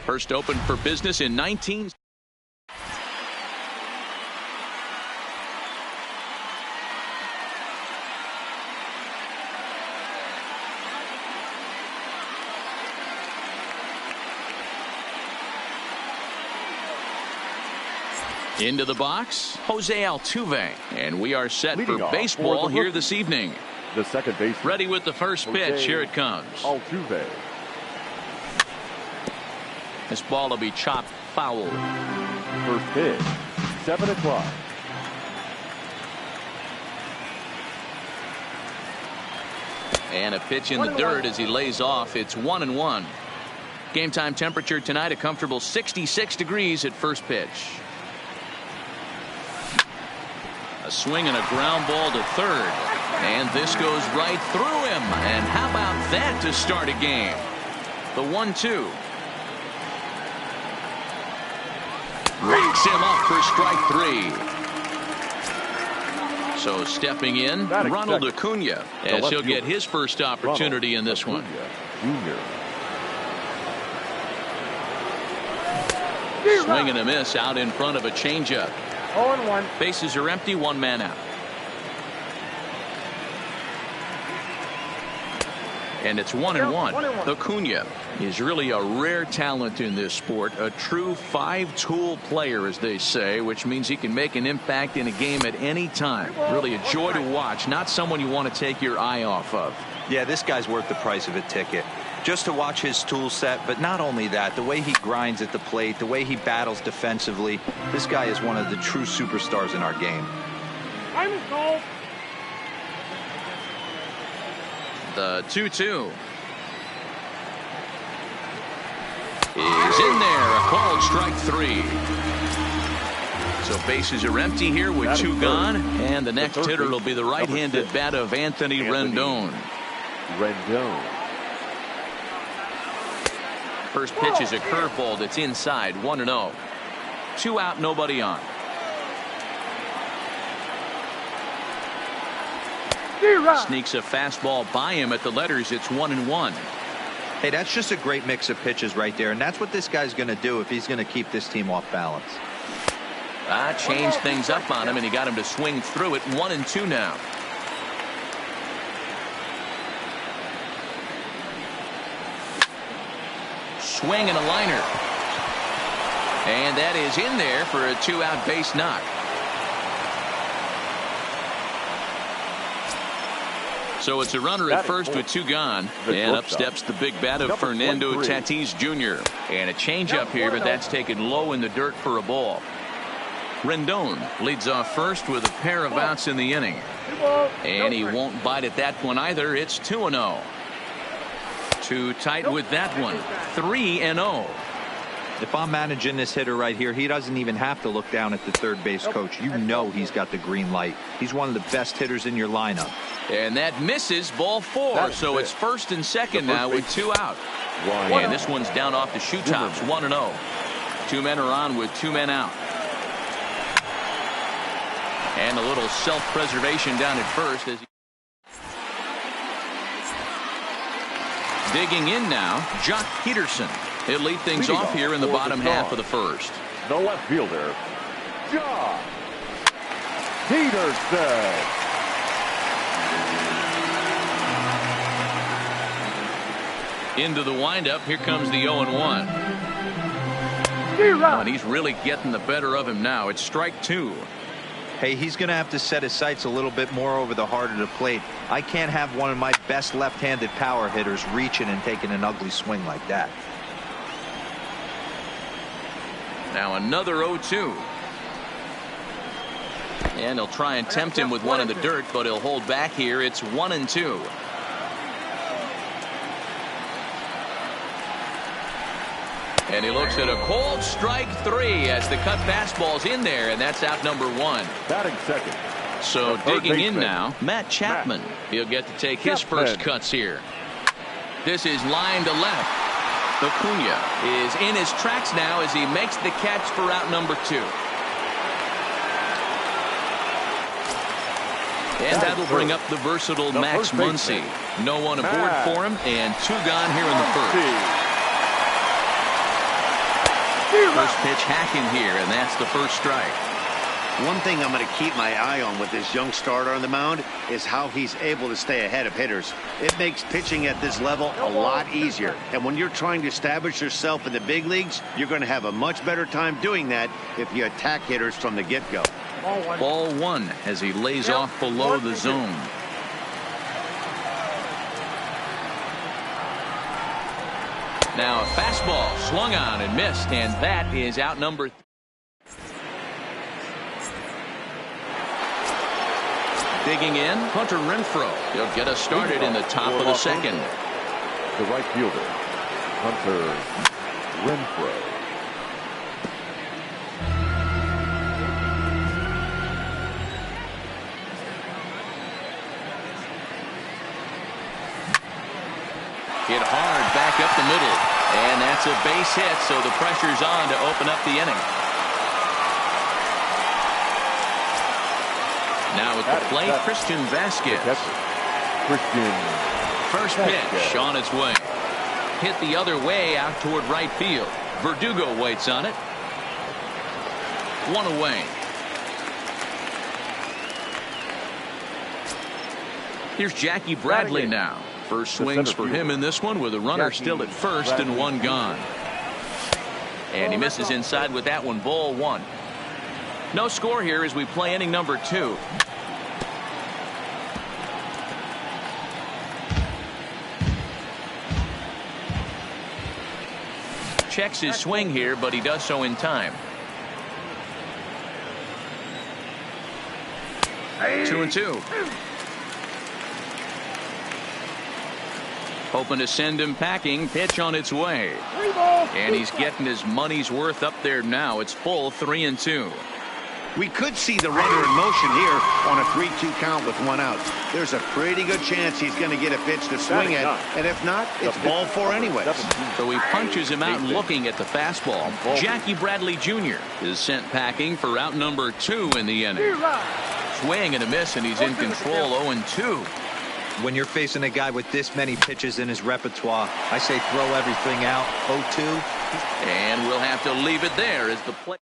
First open for business in 19. Into the box, Jose Altuve, and we are set for baseball here this evening. The second base ready with the first pitch. Here it comes. Altuve. This ball will be chopped foul. First pitch, 7 o'clock. And a pitch in the dirt as he lays off. It's 1-1. Game time temperature tonight a comfortable 66 degrees at first pitch. A swing and a ground ball to third. And this goes right through him. And how about that to start a game? The 1-2. Rakes him up for strike 3. So stepping in, Ronald Acuna, as he'll get his first opportunity in this one. Swing and a miss out in front of a changeup. 0-1. Bases are empty, one man out. And it's 1-1. Acuna is really a rare talent in this sport, a true five-tool player, as they say, which means he can make an impact in a game at any time. Really a joy to watch, not someone you want to take your eye off of. Yeah, this guy's worth the price of a ticket. Just to watch his tool set, but not only that, the way he grinds at the plate, the way he battles defensively, this guy is one of the true superstars in our game. I'm cold. The 2-2 is in there, a called strike 3. So bases are empty here with 2 gone, and the next hitter will be the right-handed bat of Anthony Rendon. First pitch is a curveball that's inside, 1-0. 2 out, nobody on. Sneaks a fastball by him at the letters. It's 1-1. Hey, that's just a great mix of pitches right there, and that's what this guy's going to do if he's going to keep this team off balance. Changed things up on him, and he got him to swing through it. 1-2 now. Swing and a liner. And that is in there for a 2-out base knock. So it's a runner at first with 2 gone. And up steps the big bat of Fernando Tatis Jr. And a changeup here, but that's taken low in the dirt for a ball. Rendon leads off first with a pair of outs in the inning. And he won't bite at that one either. It's 2-0. Too tight with that one. 3-0. If I'm managing this hitter right here, he doesn't even have to look down at the third base coach. You know he's got the green light. He's one of the best hitters in your lineup. And that misses, ball 4. So it's first and second now with 2 out. And this one's down off the shoe tops. 1-0. 2 men are on with 2 men out. And a little self-preservation down at first as he digging in now, Jock Peterson. He'll lead things off here in the bottom half of the first. The left fielder, Jock Peterson. Into the windup. Here comes the 0-1. And he's really getting the better of him now. It's strike 2. Hey, he's going to have to set his sights a little bit more over the heart of the plate. I can't have one of my best left-handed power hitters reaching and taking an ugly swing like that. Now another 0-2. And he'll try and tempt him with one in the dirt, but he'll hold back here. It's 1-2. And he looks at a cold strike 3 as the cut fastball's in there, and that's out number 1. Batting second. So digging in now, Matt Chapman. He'll get to take his first cuts here. This is line to left. Acuna is in his tracks now as he makes the catch for out number 2. And that'll bring up the versatile Max Muncy. No one aboard for him, and 2 gone here in the first. First pitch hacking here, and that's the first strike. One thing I'm going to keep my eye on with this young starter on the mound is how he's able to stay ahead of hitters. It makes pitching at this level a lot easier. And when you're trying to establish yourself in the big leagues, you're going to have a much better time doing that if you attack hitters from the get-go. Ball one as he lays off below the zone. Now a fastball swung on and missed, and that is out number 3. Digging in, Hunter Renfroe. He'll get us started in the top of the second. The right fielder, Hunter Renfroe. Hit hard back up the middle, and that's a base hit, so the pressure's on to open up the inning. Now at the plate, Christian Vasquez. First pitch on its way. Hit the other way out toward right field. Verdugo waits on it. One away. Here's Jackie Bradley now. First swings for him in this one with a runner still at first and one gone. And he misses inside with that one. Ball one. No score here as we play inning number 2. Checks his swing here, but he does so in time. 2-2. Hoping to send him packing. Pitch on its way. And he's getting his money's worth up there now. It's full 3-2. We could see the runner in motion here on a 3-2 count with one out. There's a pretty good chance he's going to get a pitch to swing at, and if not, it's ball 4 anyway. So he punches him out looking at the fastball. Jackie Bradley Jr. is sent packing for out number 2 in the inning. Swing and a miss, and he's in control. 0-2. When you're facing a guy with this many pitches in his repertoire, I say throw everything out. 0-2. And we'll have to leave it there as the play.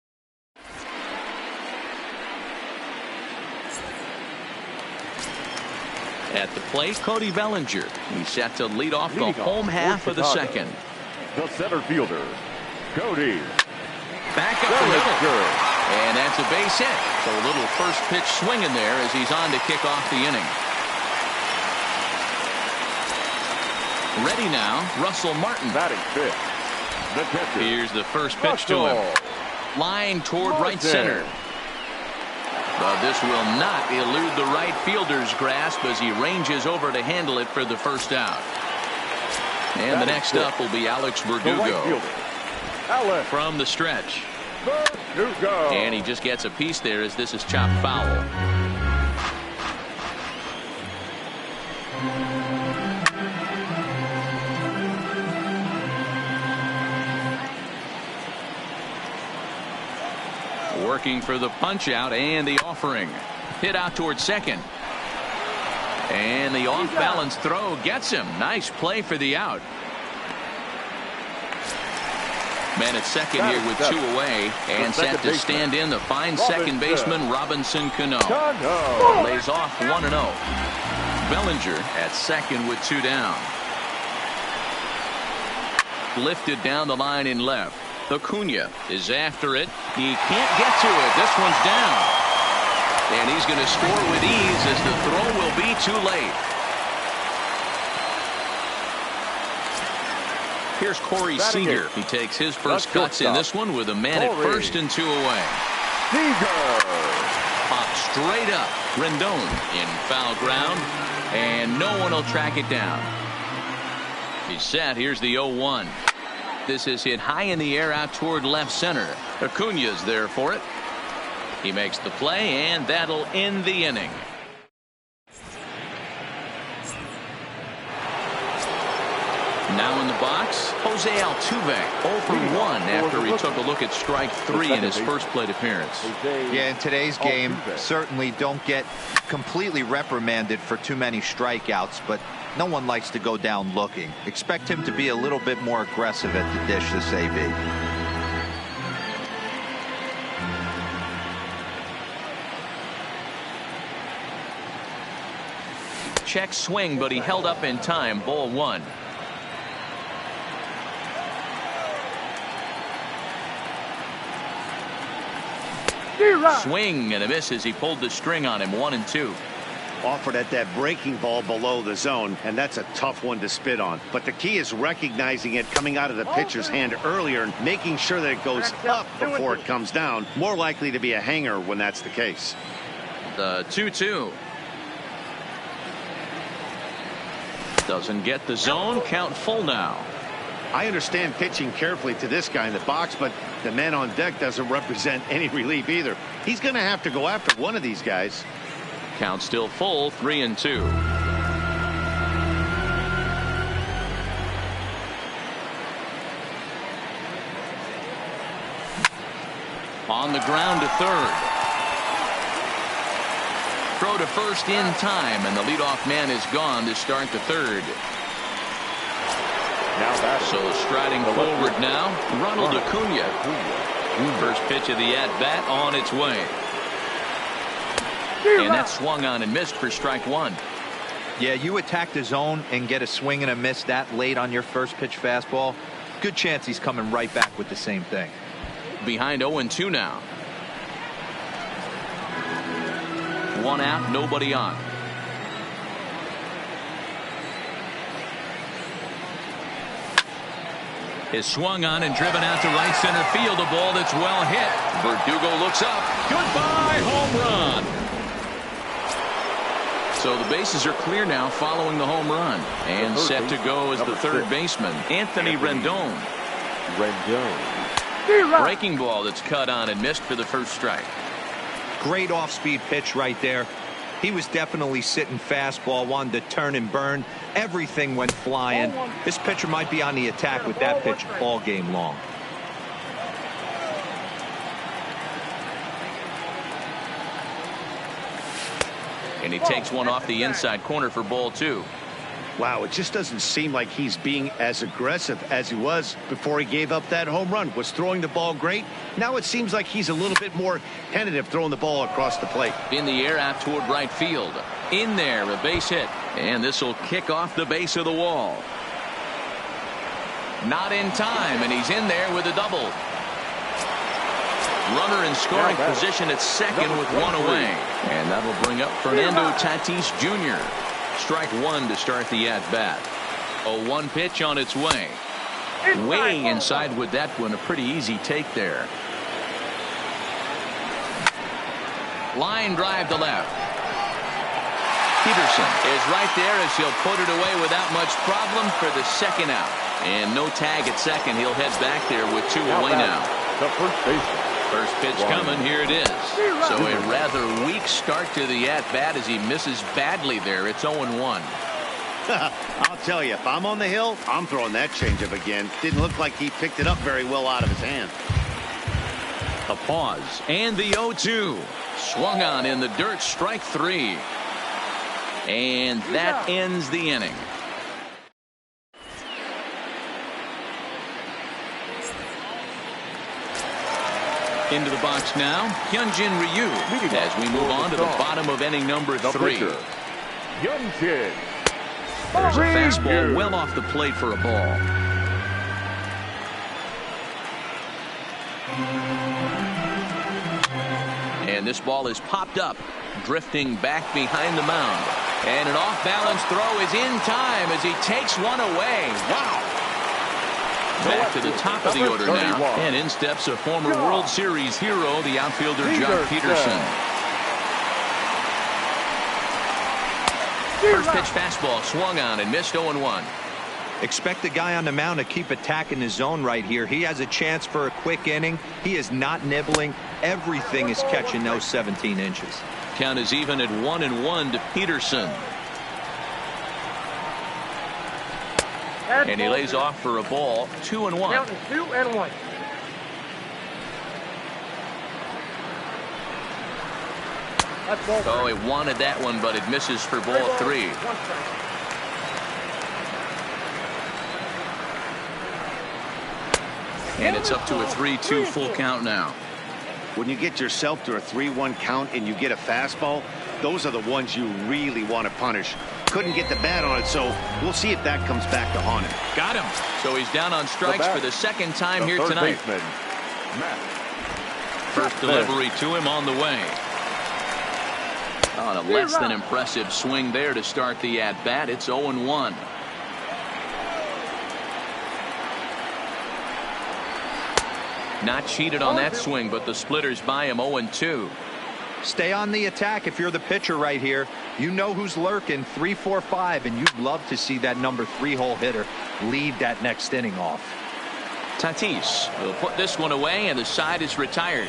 At the plate, Cody Bellinger. He's set to lead off the home half of the second. The center fielder, Cody. Back up the middle. And that's a base hit. So a little first pitch swing in there as he's on to kick off the inning. Ready now, Russell Martin. Batting fifth, the catcher. Here's the first pitch to him. Line toward right center. But this will not elude the right fielder's grasp as he ranges over to handle it for the first out. And the next up will be Alex Verdugo from the stretch. Verdugo. And he just gets a piece there as this is chopped foul. Working for the punch out and the offering. Hit out towards second. And the off balance throw gets him. Nice play for the out. Man at second here with 2 away and set to stand in the fine second baseman Robinson Cano. Lays off 1-0. Bellinger at second with 2 down. Lifted down the line in left. Acuna is after it. He can't get to it. This one's down. And he's going to score with ease as the throw will be too late. Here's Corey Seager. He takes his first cuts in this one with a man at first and 2 away. Pops straight up. Rendon in foul ground. And no one will track it down. He's set. Here's the 0-1. This is hit high in the air out toward left center. Acuna's there for it. He makes the play, and that'll end the inning. Now in the box, Jose Altuve, 0 for 1 after he took a look at strike 3 in his first plate appearance. Yeah, in today's game, certainly don't get completely reprimanded for too many strikeouts, but no one likes to go down looking. Expect him to be a little bit more aggressive at the dish this AB. check swing, but he held up in time. Ball one. Swing and a miss as he pulled the string on him. 1-2. Offered at that breaking ball below the zone, and that's a tough one to spit on. But the key is recognizing it coming out of the pitcher's hand earlier and making sure that it goes up before it comes down. More likely to be a hanger when that's the case. The 2-2. Doesn't get the zone. Count full now. I understand pitching carefully to this guy in the box, but the man on deck doesn't represent any relief either. He's going to have to go after one of these guys. Count still full. 3-2. On the ground to third. Throw to first in time, and the leadoff man is gone to start the third. So striding forward now, Ronald Acuna. First pitch of the at-bat on its way. And that swung on and missed for strike one. Yeah, you attack the zone and get a swing and a miss that late on your first pitch fastball. Good chance he's coming right back with the same thing. Behind 0-2 now. One out, nobody on. Is swung on and driven out to right center field. A ball that's well hit. Verdugo looks up. Goodbye, home run. So the bases are clear now following the home run. And set to go as the third baseman, Anthony Rendon. Breaking ball that's cut on and missed for the first strike. Great off-speed pitch right there. He was definitely sitting fastball, wanted to turn and burn. Everything went flying. This pitcher might be on the attack with that pitch all game long. And he takes one off the inside corner for ball two. Wow, it just doesn't seem like he's being as aggressive as he was before he gave up that home run. Was throwing the ball great. Now it seems like he's a little bit more tentative throwing the ball across the plate. In the air out toward right field. In there, a base hit. And this will kick off the base of the wall. Not in time, and he's in there with a double. Runner in scoring position at second with one away. And that'll bring up Fernando Tatis Jr. Strike one to start the at-bat. A 1 pitch on its way. Way inside with that one. A pretty easy take there. Line drive to left. Peterson is right there as he'll put it away without much problem for the second out. And no tag at second. He'll head back there with two away now. The first baseman. First pitch coming. Here it is. So a rather weak start to the at-bat as he misses badly there. It's 0-1. I'll tell you, if I'm on the hill, I'm throwing that changeup again. Didn't look like he picked it up very well out of his hand. A pause. And the 0-2. Swung on in the dirt. Strike three. And that ends the inning. Into the box now, Hyunjin Ryu, as we move on to the bottom of inning number 3. There's a fastball well off the plate for a ball. And this ball is popped up, drifting back behind the mound. And an off-balance throw is in time as he takes one away. Wow. Back to the top of the order now, and in steps a former World Series hero, the outfielder Jock Peterson. First pitch fastball swung on and missed. 0-1. Expect the guy on the mound to keep attacking his zone right here. He has a chance for a quick inning. He is not nibbling. Everything is catching those 17 inches. Count is even at 1-1 to Peterson. And he lays off for a ball. 2-1. Count is 2-1. Oh, he wanted that one, but it misses for ball 3. And it's up to a 3-2 full count now. When you get yourself to a 3-1 count and you get a fastball, those are the ones you really want to punish. couldn't get the bat on it, so we'll see if that comes back to haunt him. Got him. So he's down on strikes for the second time here tonight. First delivery to him on the way. On a less than impressive swing there to start the at-bat. It's 0-1. Not cheated on that swing, but the splitters by him 0-2. Stay on the attack if you're the pitcher right here. You know who's lurking, 3, 4, 5, and you'd love to see that number 3-hole hitter lead that next inning off. Tatis will put this one away, and the side is retired.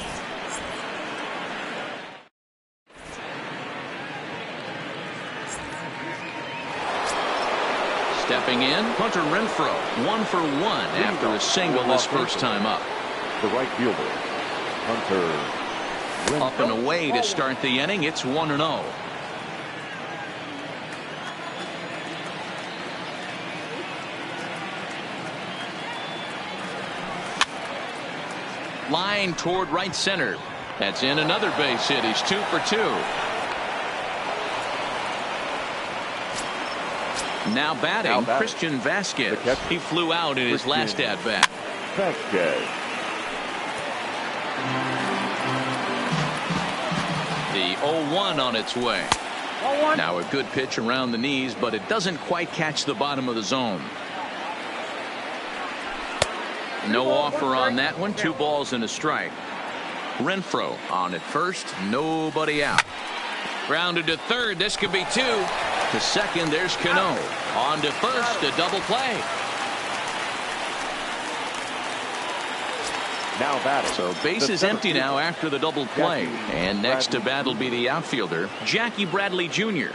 Stepping in, Hunter Renfroe, 1 for 1 after a single this first time up. The right fielder, Hunter Renfroe. Up and away to start the inning. It's 1-0. Line toward right center. That's in another base hit. He's 2 for 2. Now batting, Christian Vasquez. He flew out in his last at-bat. Vasquez. The 0-1 on its way. Now a good pitch around the knees, but it doesn't quite catch the bottom of the zone. No offer on that one. 2 balls and a strike. Renfroe on at first. Nobody out. Grounded to third. This could be 2. To second, there's Cano. On to first, a double play. Now batting. So base is empty now after the double play. And next to bat will be the outfielder, Jackie Bradley Jr.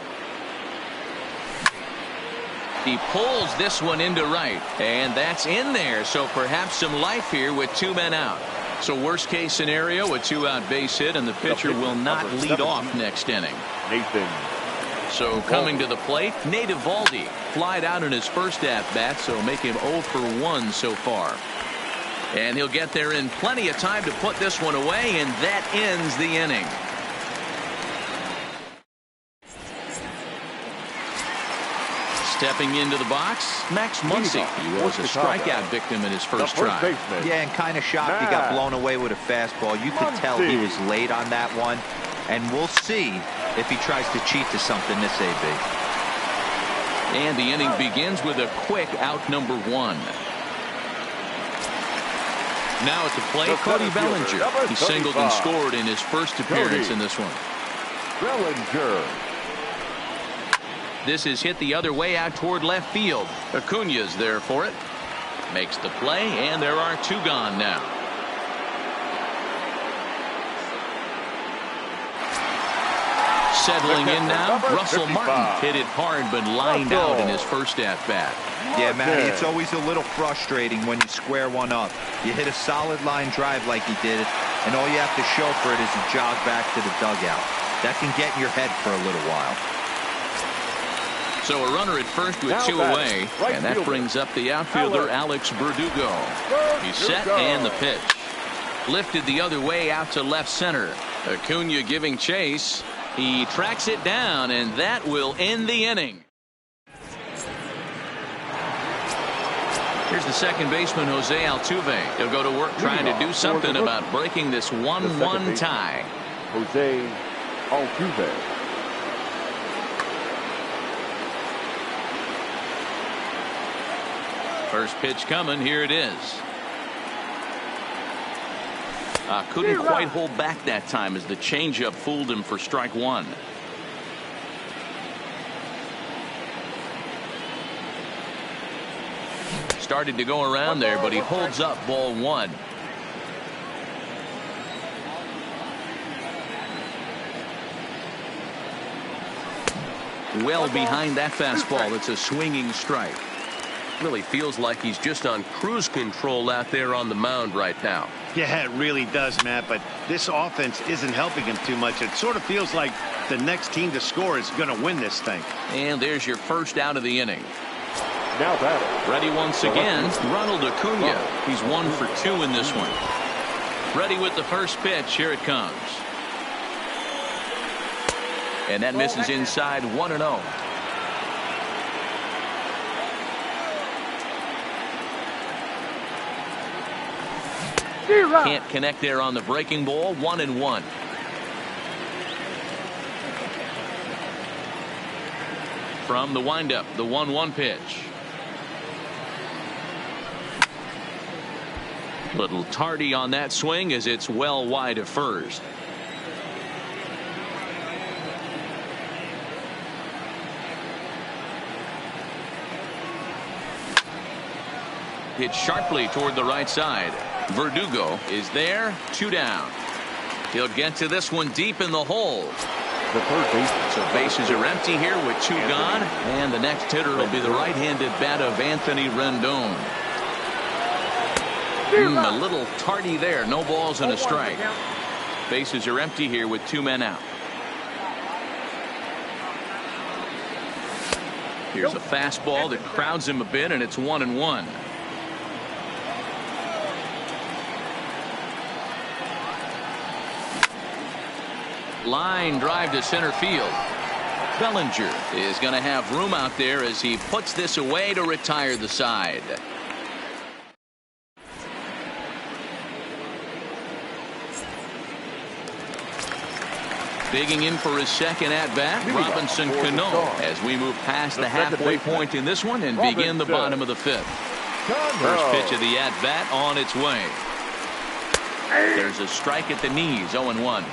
He pulls this one into right, and that's in there. So perhaps some life here with 2 men out. So worst case scenario, a 2-out base hit, and the pitcher will not lead off next inning. Nathan. So coming to the plate, Nate Eovaldi flied out in his first at-bat, so make him 0 for 1 so far. And he'll get there in plenty of time to put this one away, and that ends the inning. Stepping into the box, Max Muncy. He was a strikeout victim in his first try. Yeah, and kind of shocked he got blown away with a fastball. You could tell he was late on that one. And we'll see if he tries to cheat to something this AB. And the inning begins with a quick out number 1. Now at the plate, Cody Bellinger. He singled and scored in his first appearance in this one. Bellinger. This is hit the other way out toward left field. Acuna's there for it. Makes the play, and there are 2 gone now. Settling in now, Russell Martin hit it hard but lined out in his first at-bat. Yeah, Matty, it's always a little frustrating when you square one up. You hit a solid line drive like he did, and all you have to show for it is a jog back to the dugout. That can get in your head for a little while. So a runner at first with 2 away, and that brings up the outfielder Alex Verdugo. He's set and the pitch. Lifted the other way out to left center. Acuna giving chase. He tracks it down, and that will end the inning. Here's the second baseman, Jose Altuve. He'll go to work trying to do something about breaking this 1-1 tie. Jose Altuve. First pitch coming. Here it is. Couldn't quite hold back that time as the changeup fooled him for strike 1. Started to go around there, but he holds up ball 1. Well behind that fastball. It's a swinging strike. Really feels like he's just on cruise control out there on the mound right now. Yeah, it really does, Matt, but this offense isn't helping him too much. It sort of feels like the next team to score is going to win this thing. And there's your first out of the inning. Now batting. Ready once again, Ronald Acuna. He's 1 for 2 in this one. Ready with the first pitch. Here it comes. And that misses inside 1-0. Can't connect there on the breaking ball. 1-1. From the windup, the 1-1 pitch. Little tardy on that swing as it's well wide of first. Hit sharply toward the right side. Verdugo is there. 2 down. He'll get to this one deep in the hole. The third baseman. So bases are empty here with 2 gone. And the next hitter will be the right-handed bat of Anthony Rendon. A little tardy there. No balls and a strike. Bases are empty here with 2 men out. Here's a fastball that crowds him a bit, and it's 1-1. Line drive to center field. Bellinger is going to have room out there as he puts this away to retire the side. Digging in for his second at-bat, Robinson Cano, as we move past the halfway point in this one and begin the bottom of the 5th. First pitch of the at-bat on its way. There's a strike at the knees. 0-1.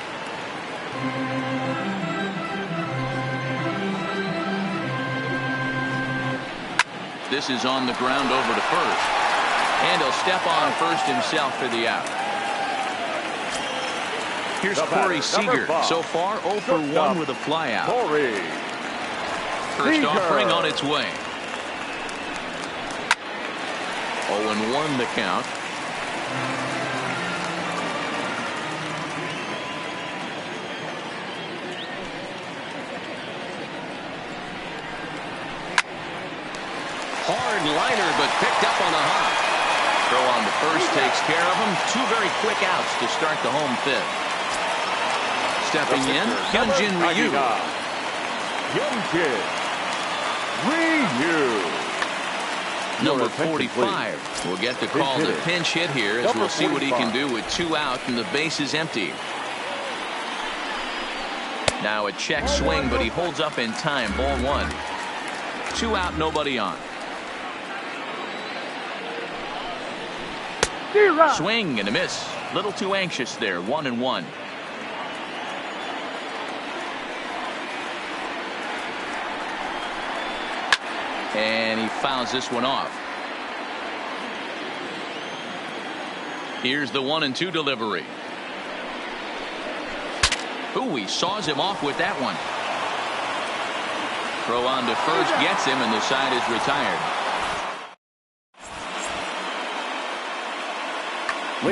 This is on the ground over to first. And he'll step on first himself for the out. Here's Corey Seager. So far 0 for 1 with a flyout. First offering on its way. 0-1 the count. Hard liner, but picked up on the hop. Throw on the first takes care of him. 2 very quick outs to start the home 5th. Stepping in, Hyunjin Ryu. Hyunjin Ryu. Number 45 will get the call to pinch hit here as we'll see what he can do with 2 out and the base is empty. Now a check swing, but he holds up in time. Ball 1. 2 out, nobody on. Swing and a miss. Little too anxious there. 1-1. And he fouls this one off. Here's the 1-2 delivery. Ooh, he saws him off with that one. Throw on to first gets him, and the side is retired.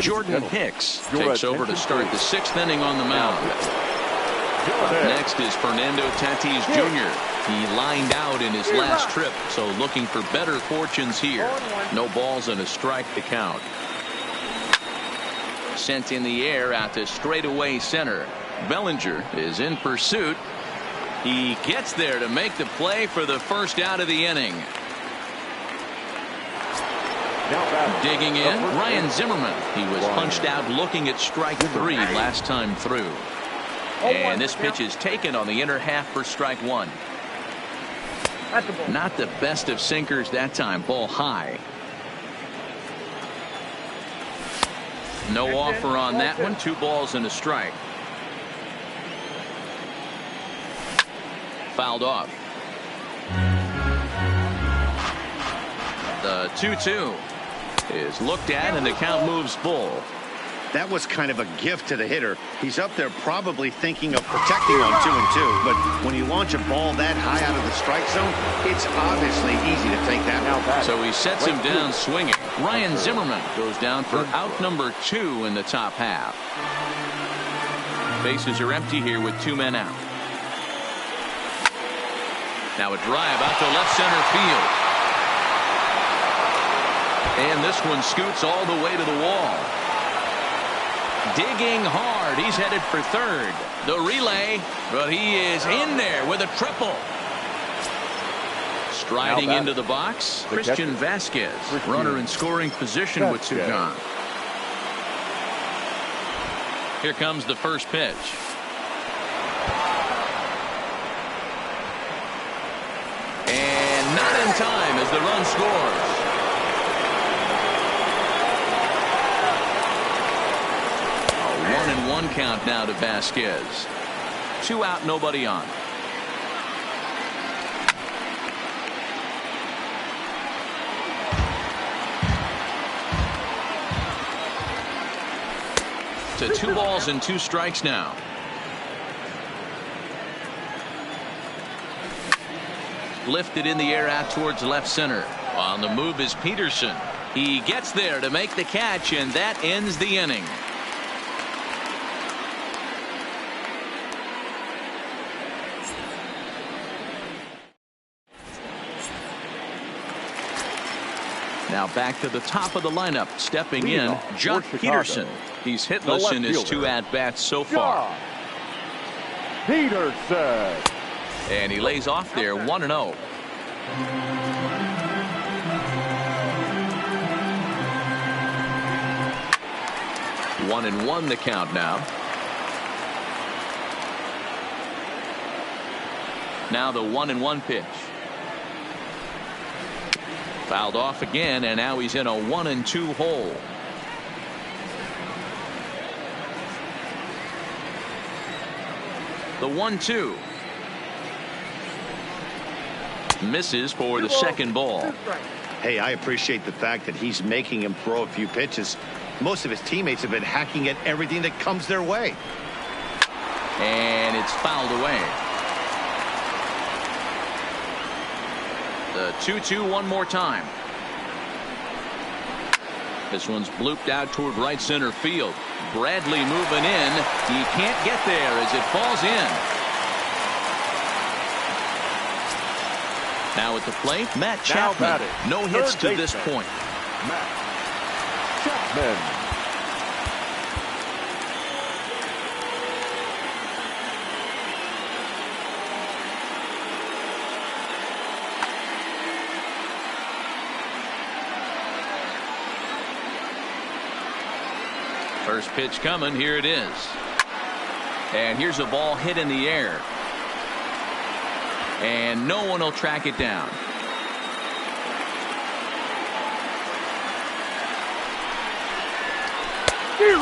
Jordan Hicks takes over to start the 6th inning on the mound. Up next is Fernando Tatis Jr. He lined out in his last trip, so looking for better fortunes here. No balls and a strike to count. Sent in the air out to straightaway center. Bellinger is in pursuit. He gets there to make the play for the first out of the inning. Digging in, Ryan Zimmerman. He was punched out looking at strike 3 last time through. And this pitch is taken on the inner half for strike 1. Not the best of sinkers that time. Ball high. No offer on that one. 2 balls and a strike. Fouled off. The 2-2 is looked at and the count moves full. That was kind of a gift to the hitter. He's up there probably thinking of protecting on 2-2, but when you launch a ball that high out of the strike zone, it's obviously easy to take that out. So he sets him down swinging. Ryan Zimmerman goes down for out number 2 in the top half. Bases are empty here with 2 men out. Now a drive out to left center field. And this one scoots all the way to the wall. Digging hard. He's headed for third. The relay, but he is in there with a triple. Striding into the box, Christian Vasquez. Runner in scoring position with 2 gone. Here comes the first pitch. And not in time as the run scores. A 1-1 count now to Vasquez. 2 out, nobody on. To 2 balls and 2 strikes now. Lifted in the air out towards left center. On the move is Peterson. He gets there to make the catch, and that ends the inning. Now back to the top of the lineup. Stepping in, Jock Peterson. He's hitless in his 2 at-bats so far. Peterson. And he lays off there 1-0. One and one the count now. Now the 1-1 pitch. Fouled off again, and now he's in a 1-2 hole. The 1-2. Misses for the second ball. Hey, I appreciate the fact that he's making him throw a few pitches. Most of his teammates have been hacking at everything that comes their way. And it's fouled away. The 2-2 one more time. This one's blooped out toward right center field. Bradley moving in. He can't get there as it falls in. Now at the plate, Matt Chapman. No hits to this point. Matt Chapman. First pitch coming. Here it is. And here's a ball hit in the air. And no one will track it down.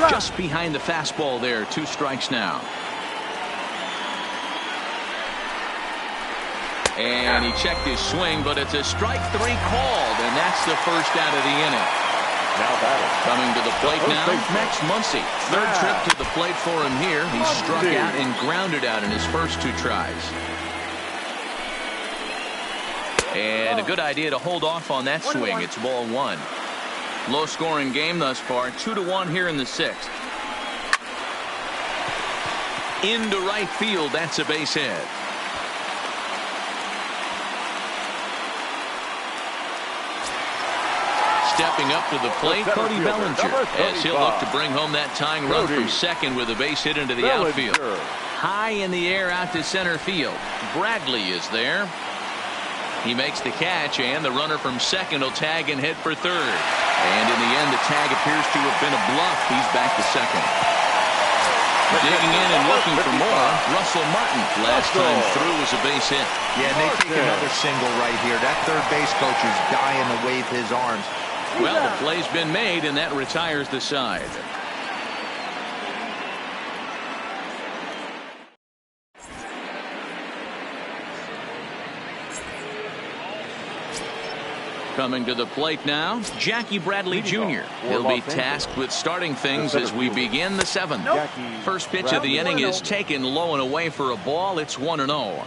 Just behind the fastball there. 2 strikes now. And he checked his swing, but it's a strike 3 called, and that's the first out of the inning. Coming to the plate now, Max Muncy. 3rd trip to the plate for him here. He struck out and grounded out in his first 2 tries. And a good idea to hold off on that swing. It's ball 1. Low scoring game thus far. 2-1 here in the 6th. Into right field. That's a base hit. Stepping up to the plate, Cody Bellinger, as he'll look to bring home that tying run from second with a base hit into the outfield. High in the air out to center field. Bradley is there. He makes the catch, and the runner from second will tag and hit for third. And in the end, the tag appears to have been a bluff. He's back to second. Digging in and looking for more, Russell Martin. Last time through was a base hit. Yeah, and they take another single right here. That third base coach is dying to wave his arms. Well, the play's been made, and that retires the side. Coming to the plate now, Jackie Bradley Jr. He'll be tasked with starting things as we begin the 7th. First pitch of the inning is taken low and away for a ball. It's 1-0.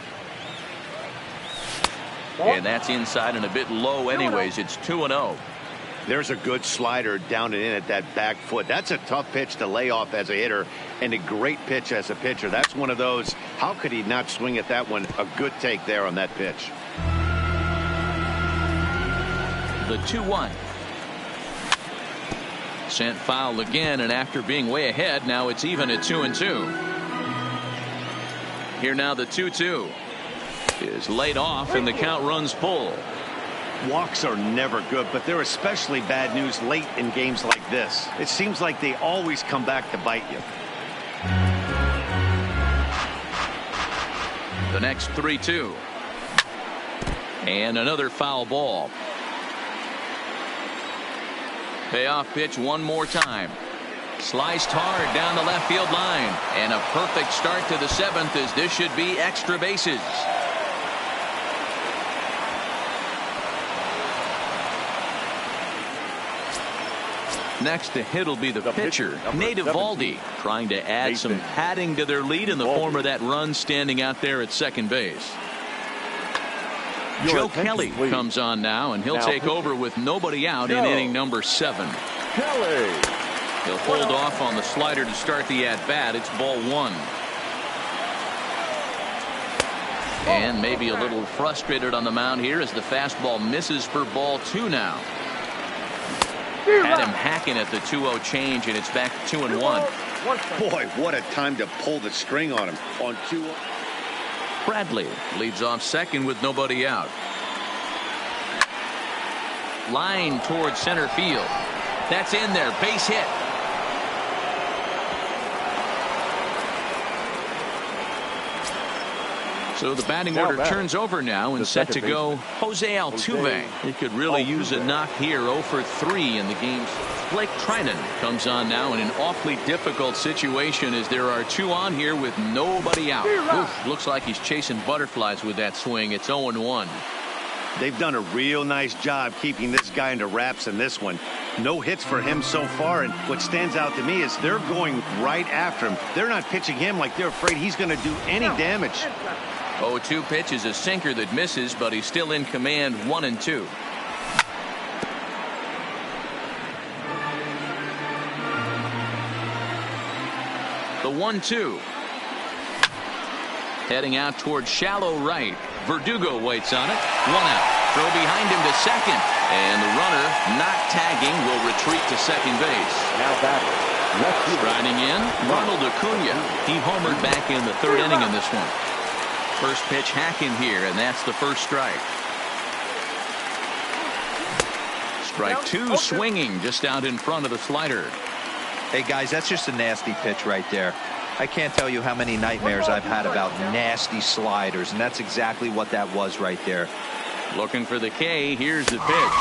And that's inside and a bit low anyways. It's 2-0. There's a good slider down and in at that back foot. That's a tough pitch to lay off as a hitter, and a great pitch as a pitcher. That's one of those. How could he not swing at that one? A good take there on that pitch. The 2-1. Sent foul again, and after being way ahead, now it's even at 2-2. Here now the 2-2 is laid off, and the count runs full. Walks are never good, but they're especially bad news late in games like this. It seems like they always come back to bite you. next 3-2. And another foul ball. Payoff pitch one more time. Sliced hard down the left field line. And a perfect start to the 7th, as this should be extra bases. Next to hit will be the pitcher, Nate Eovaldi, trying to add some padding to their lead in the form of that run standing out there at second base. Joe Kelly comes on now, and he'll take over with nobody out in inning number 7. Kelly. He'll hold off on the slider to start the at-bat. It's ball 1. And maybe a little frustrated on the mound here as the fastball misses for ball 2 now. Had him hacking at the 2-0 change, and it's back to 2-1. Boy, what a time to pull the string on him on 2-0. Bradley leads off second with nobody out. Line towards center field. That's in there. Base hit. So the batting order turns over now, and set to go Jose Altuve. He could really use a knock here. 0 for 3 in the game. Blake Trinan comes on now in an awfully difficult situation, as there are 2 on here with nobody out. Oof, looks like he's chasing butterflies with that swing. It's 0-1. They've done a real nice job keeping this guy into wraps in this one. No hits for him so far, and what stands out to me is they're going right after him. They're not pitching him like they're afraid he's going to do any damage. 0-2 pitch is a sinker that misses, but he's still in command. 1-2. The 1-2. Heading out towards shallow right. Verdugo waits on it. 1 out. Throw behind him to second. And the runner, not tagging, will retreat to second base. Now batter. Striding in, Ronald Acuna. He homered back in the 3rd inning in this one. First pitch hacking here, and that's the first strike. Strike 2 swinging just out in front of the slider. Hey guys, that's just a nasty pitch right there. I can't tell you how many nightmares I've had about nasty sliders, and that's exactly what that was right there. Looking for the K. Here's the pitch.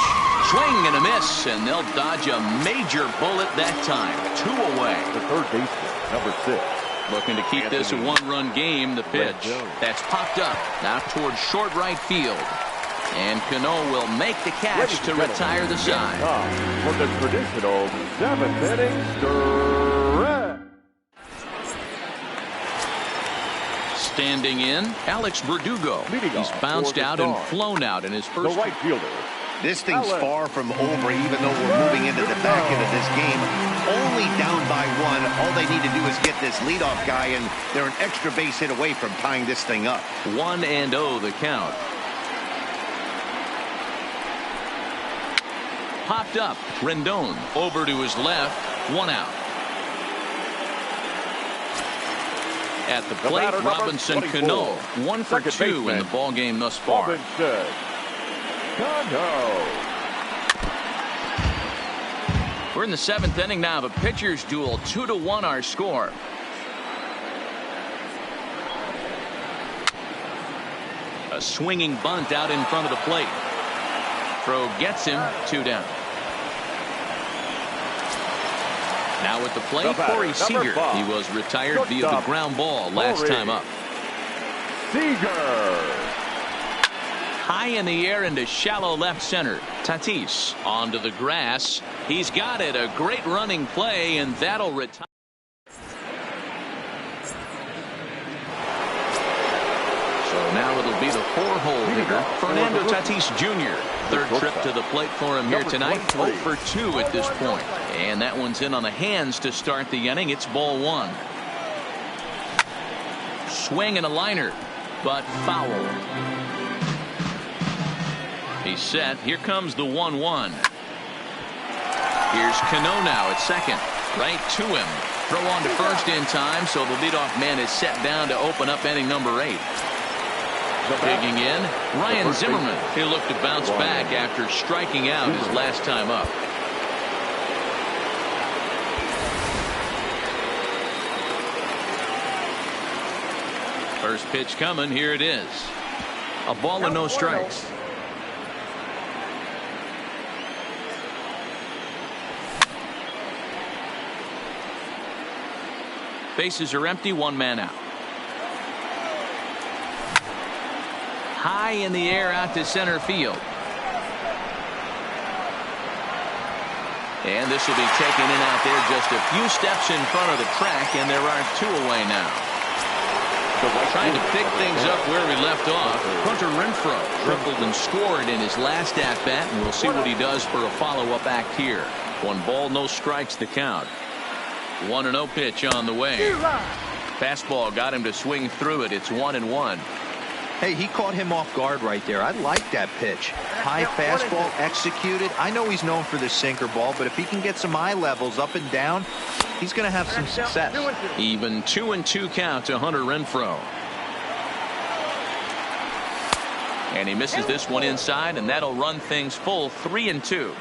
Swing and a miss, and they'll dodge a major bullet that time. 2 away. The third baseman, number 6. Looking to keep this a 1-run game. The pitch that's popped up now towards short right field, and Cano will make the catch to retire the side. For the traditional 7th inning stretch. Standing in, Alex Verdugo. He's bounced out and flown out in his first. The right fielder. This thing's far from over, even though we're moving into the back end of this game. Only down by 1. All they need to do is get this leadoff guy, and they're an extra base hit away from tying this thing up. 1-0 the count. Popped up. Rendon over to his left. 1 out. At the plate, Robinson Cano. 1 for 2 in the ball game thus far. We're in the 7th inning now of a pitcher's duel. 2-1 our score. A swinging bunt out in front of the plate. Throw gets him. 2 down. Now at the plate, Corey Seager. He was retired via the ground ball last time up. Seager. High in the air into shallow left center. Tatis onto the grass. He's got it. A great running play, and that'll retire. So now it'll be the 4-hole hitter, Fernando Tatis Jr. Third trip to the plate for him here tonight. 0 for 2 at this point. And that one's in on the hands to start the inning. It's ball 1. Swing and a liner, but foul. He's set. Here comes the 1-1. Here's Cano now at second. Right to him. Throw on to first in time, so the leadoff man is set down to open up inning number 8. Digging in, Ryan Zimmerman. He'll look to bounce back after striking out his last time up. First pitch coming. Here it is. A ball and no strikes. Bases are empty. One man out. High in the air out to center field. And this will be taken in out there just a few steps in front of the track, and there are two away now. Trying to pick things up where we left off. Hunter Renfroe tripled and scored in his last at-bat, and we'll see what he does for a follow-up act here. One ball, no strikes the count. 1-0 pitch on the way. Fastball got him to swing through it. It's 1-1. Hey, he caught him off guard right there. I like that pitch. High fastball executed. I know he's known for the sinker ball, but if he can get some eye levels up and down, he's going to have some success. Even 2-2 count to Hunter Renfroe. And he misses this one inside, and that'll run things full 3-2.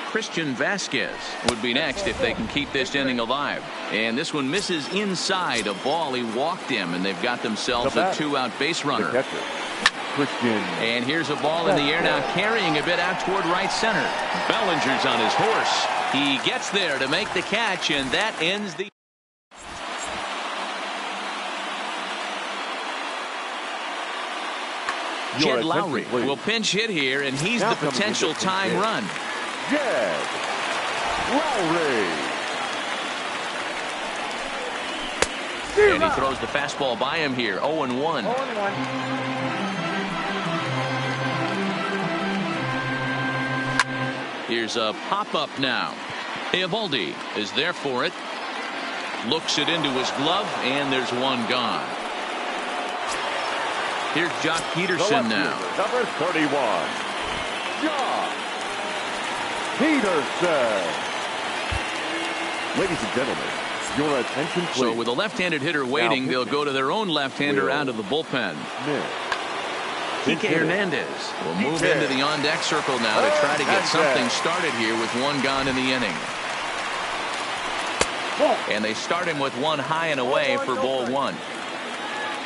Christian Vasquez would be next if they can keep this inning alive. And this one misses inside a ball. He walked him, and they've got themselves a two-out base runner. And here's a ball in the air now, carrying a bit out toward right center. Bellinger's on his horse. He gets there to make the catch, and that ends the... Jed Lowry will pinch hit here, and he's the potential time run. Jed Lowry. And he throws the fastball by him here. 0-1. Here's a pop-up now. Eovaldi is there for it. Looks it into his glove, and there's one gone. Here's Jock Peterson now. Number 31. Jock Peterson. Ladies and gentlemen, your attention please. So with a left-handed hitter waiting, they'll go to their own left-hander out of the bullpen. Kike Hernandez will move into the on-deck circle now to try to get something started here with one gone in the inning. And they start him with one high and away for ball one.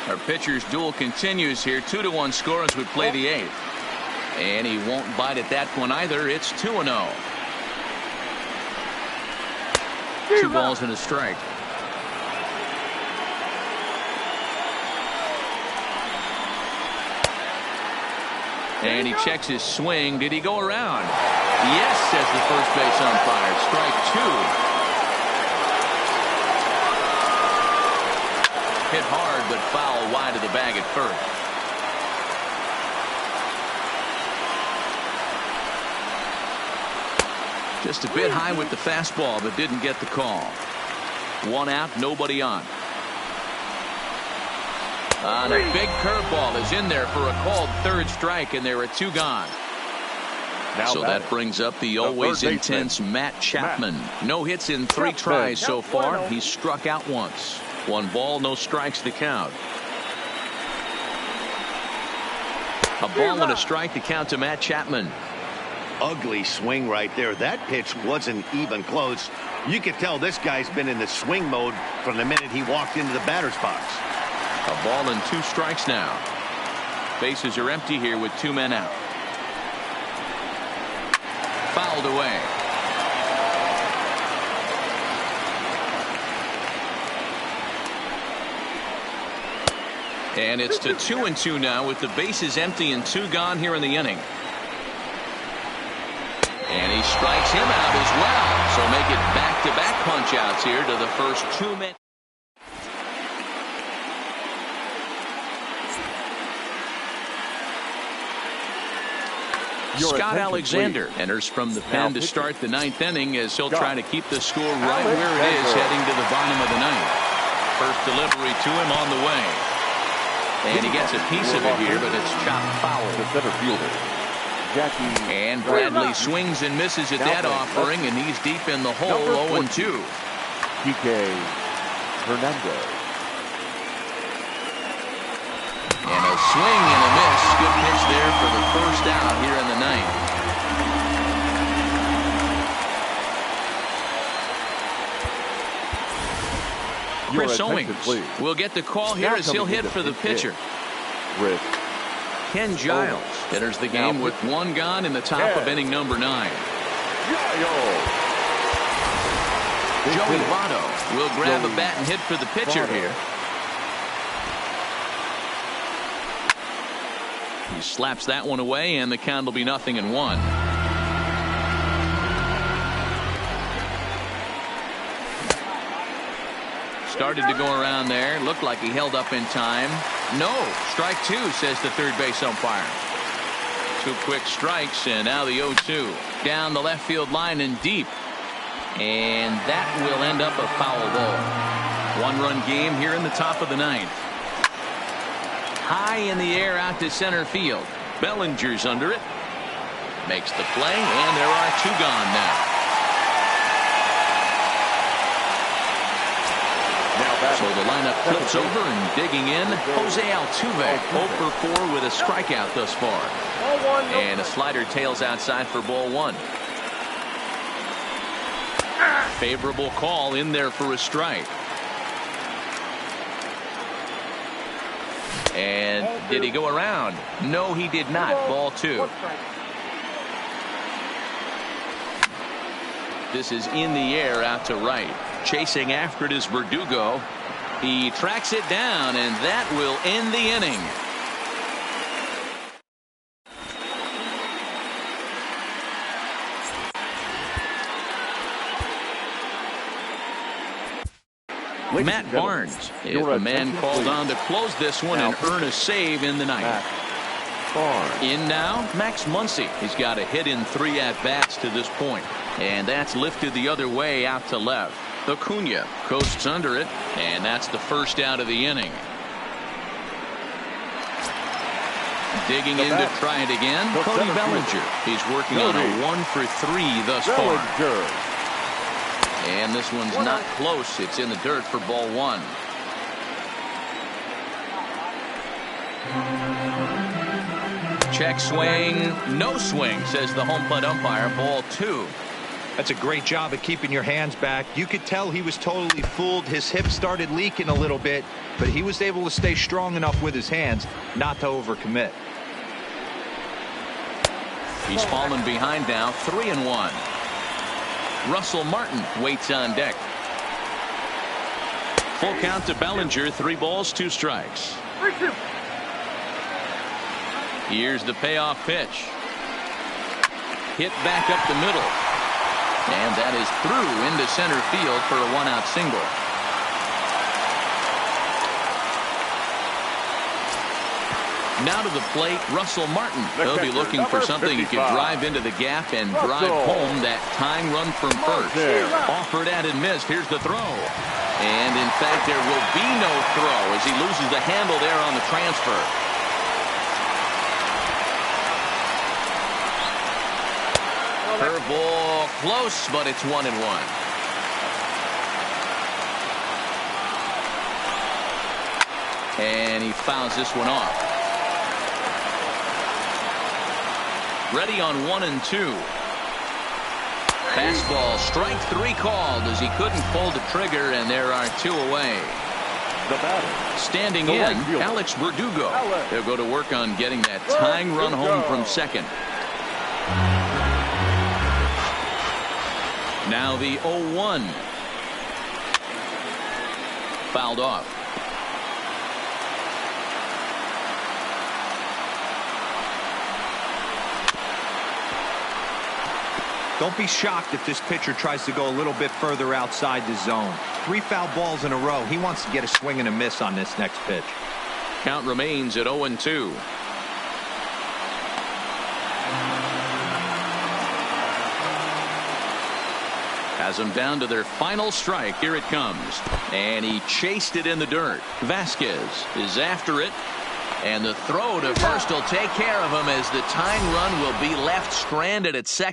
Our pitcher's duel continues here. 2-1 score as we play the eighth. And he won't bite at that one either. It's 2-0. 2 balls and a strike. And he checks his swing. Did he go around? Yes, says the first base umpire. Strike 2. Hit hard, but foul wide of the bag at first. Just a bit high with the fastball, but didn't get the call. One out, nobody on. And a big curveball is in there for a called third strike, and there are 2 gone. So that brings up the always intense Matt Chapman. No hits in 3 tries so far. He's struck out once. 1 ball, no strikes to count. A ball and a strike to count to Matt Chapman. Ugly swing right there. That pitch wasn't even close. You could tell this guy's been in the swing mode from the minute he walked into the batter's box. A ball and 2 strikes now. Bases are empty here with 2 men out. Fouled away. And it's to 2-2 now with the bases empty and 2 gone here in the inning. And he strikes him out as well. So make it back-to-back punch-outs here to the first 2 men. Scott Alexander enters from the pen to start the 9th inning as he'll try to keep the score right where it is heading to the bottom of the 9th. First delivery to him on the way. And he gets a piece of it here, but it's chopped foul. The center fielder. And Bradley swings and misses at that offering, and he's deep in the hole. 0-2. Kike Hernandez. And a swing and a miss. Good pitch there for the first out here in the 9th. Chris Your attention, Owings please. will get the call here Now as he'll coming hit into for the big hit. pitcher. With Ken Giles enters the game Now with one gone in the top Ken of inning number 9. Giles. Big Joey hit. Votto will grab a bat and hit for the pitcher Votto. here. He slaps that one away, and the count will be 0-1. Started to go around there. Looked like he held up in time. No. Strike 2, says the third base umpire. 2 quick strikes, and now the 0-2. Down the left field line and deep. And that will end up a foul ball. 1-run game here in the top of the 9th. High in the air out to center field. Bellinger's under it. Makes the play, and there are 2 gone now. So the lineup tilts over and digging in. Jose Altuve 0 for 4 with a strikeout thus far. And a slider tails outside for ball 1. Favorable call in there for a strike. And did he go around? No, he did not. Ball 2. This is in the air out to right. Chasing after it is Verdugo. He tracks it down, and that will end the inning. Matt Barnes is the man called on to close this one and earn a save in the 9th. In now, Max Muncy. He's got a hit in 3 at-bats to this point, and that's lifted the other way out to left. Acuna coasts under it, and that's the first out of the inning. Digging in to try it again, Cody Bellinger. He's working on a 1 for 3 thus far. And this one's not close. It's in the dirt for ball 1. Check swing, no swing, says the home plate umpire. Ball 2. That's a great job of keeping your hands back. You could tell he was totally fooled. His hip started leaking a little bit, but he was able to stay strong enough with his hands not to overcommit. He's fallen behind now, 3-1. Russell Martin waits on deck. Full count to Bellinger, 3 balls, 2 strikes. Here's the payoff pitch. Hit back up the middle. And that is through into center field for a 1-out single. Now to the plate, Russell Martin. He'll be looking for something he can drive into the gap and drive home that tying run from first. Offered at and missed. Here's the throw. And in fact, there will be no throw as he loses the handle there on the transfer. Curveball close, but it's 1-1. And he fouls this one off. Ready on 1 and 2. Fastball, strike 3 called as he couldn't pull the trigger, and there are 2 away. The batter. Standing in, Alex Verdugo. They'll go to work on getting that tying run home from second. Now the 0-1. Fouled off. Don't be shocked if this pitcher tries to go a little bit further outside the zone. 3 foul balls in a row. He wants to get a swing and a miss on this next pitch. Count remains at 0-2. Has them down to their final strike. Here it comes. And he chased it in the dirt. Vasquez is after it. And the throw to first will take care of him as the tying run will be left stranded at second.